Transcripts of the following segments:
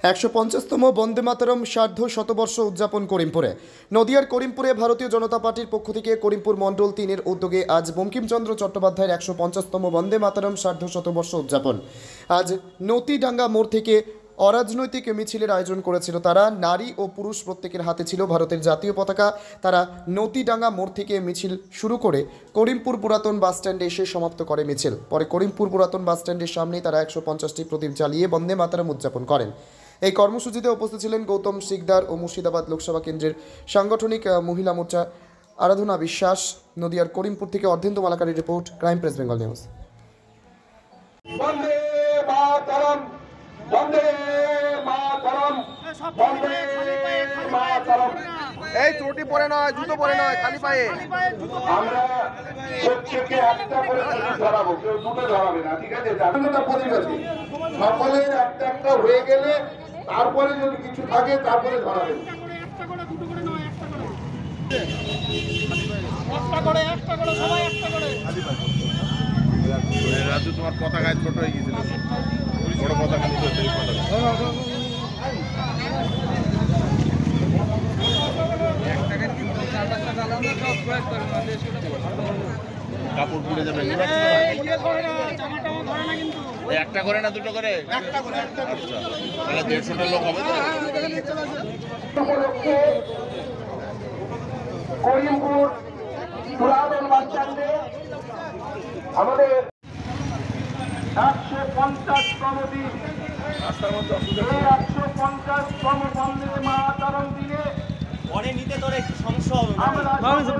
১৫০তম বন্দে মাতরম সার্ধ শতবর্ষ উদযাপন করিমপুরে। নদিয়ার করিমপুরে ভারতীয় জনতা পার্টির পক্ষ থেকে করিমপুর মণ্ডল ৩-এর উদ্যোগে আজ বঙ্কিমচন্দ্র চট্টোপাধ্যায়ের ১৫০তম বন্দে মাতরম সার্ধ শতবর্ষ উদযাপন। আজ নতিডাঙ্গা মোড় থেকে অরাজনৈতিক মিছিলের আয়োজন করেছিল তারা। নারী ও পুরুষ প্রত্যেকের হাতে ছিল ভারতের জাতীয় পতাকা। তারা নতিডাঙ্গা মোড় থেকে মিছিল শুরু করে করিমপুর পুরাতন বাসস্ট্যান্ডে এসে সমাপ্ত করে মিছিল। পরে করিমপুর পুরাতন বাসস্ট্যান্ডের সামনেই তারা ১৫০টি প্রদীপ জ্বালিয়ে বন্দে মাতরম উদযাপন করেন। এই কর্মসূচিতে উপস্থিত ছিলেন গৌতম শিকদার ও মুর্শিদাবাদ লোকসভা কেন্দ্রের সাংগঠনিক মহিলা মোর্চা আরাধনা বিশ্বাস। নদিয়ার করিমপুর থেকে অর্ধেন্দু মালাকারী report, crime press Bengal news. Vande Mataram, Vande Mataram, Vande Mataram. এই চটি পরে নয়, জুতো পরে নয়, খালি পায়ে। আমরা প্রত্যেকে একটা করে ধরাবো, কেউ দুটো ধরাবে না, ঠিক আছে? জাতীয়তা পরিবেশে সকলের একটা একটা হয়ে গেলে তারপরে যদি কিছু থাকে তারপরে ধরাবেন। রাজু, তোমার পতাকায় ছোট হয়ে গেছিল, বড় পতাকা নিতে হতো। এই পতাকা কাপড় পুড়ে যাবে। একটা করে না দুটো করে? তাহলে ১৫০টা লোক হবে তো। করিমপুর পুরাতন বাসস্ট্যান্ডে আমাদের ১৫০তম দিন, এই ১৫০তম বন্দে মাতরম দিনে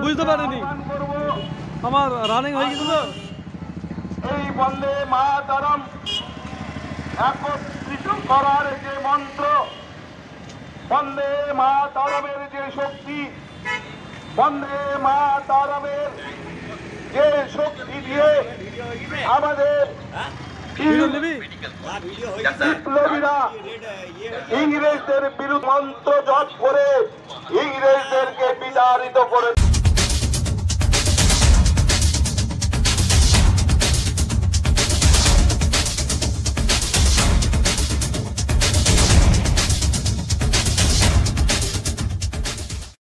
বুঝতে পারিনি, আমার রানিং হয়ে গেছিল। এই বন্দে মাতরম একত্রিত করার যে মন্ত্র, বন্দে মাতরমের যে শক্তি, বন্দে মাতরমের যে শক্তি দিয়ে আমাদের বিপ্লবীরা ইংরেজদের বিরুদ্ধে মন্ত্র জপ করে ইংরেজদেরকে বিতাড়িত করে।